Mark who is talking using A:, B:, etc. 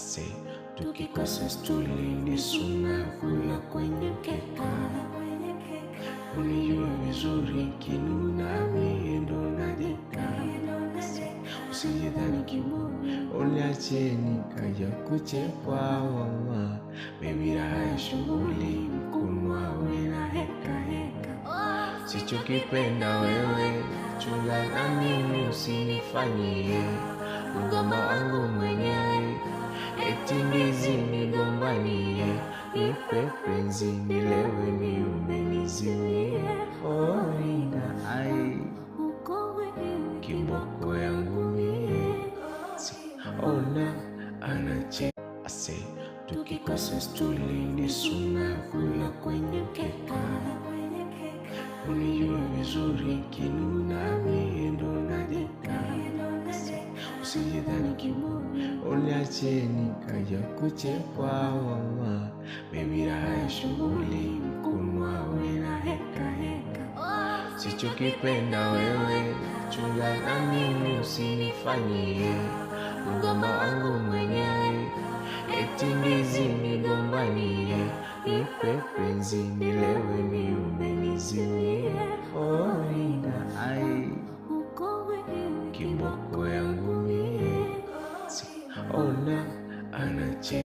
A: ase, tukikosa stuli ni suna kula kwenye keka. Unijua vizuri kinuna miendo na deka. Usijidhani kiburi, uniache nikaja kuchekwa mama. Baby raha shughuli, mkunwa wena heka heka. Sichokipenda wewe, chunga na mimi usinifanyie. Mgomba wangu mwenyewe, eti ndizi nigombanie. Nipe penzi nilewe niumbe niziwie. Oh ina ai, kiboko yangu mie. Ona anache ase, tukikosa stuli ni suna kula kwenye keka. Unijua vizuri kinuna miendo na deka. Usijidhani kiburi, uniache nikaja kuchekwa mama. Baby raha shughuli, mkunwa wena heka heka. Sichokipenda wewe, chunga na mimi usinifanyie. Mgomba wangu mwenyewe, eti ndizi nigombanie. Nipe penzi nilewe niumbe niziwie.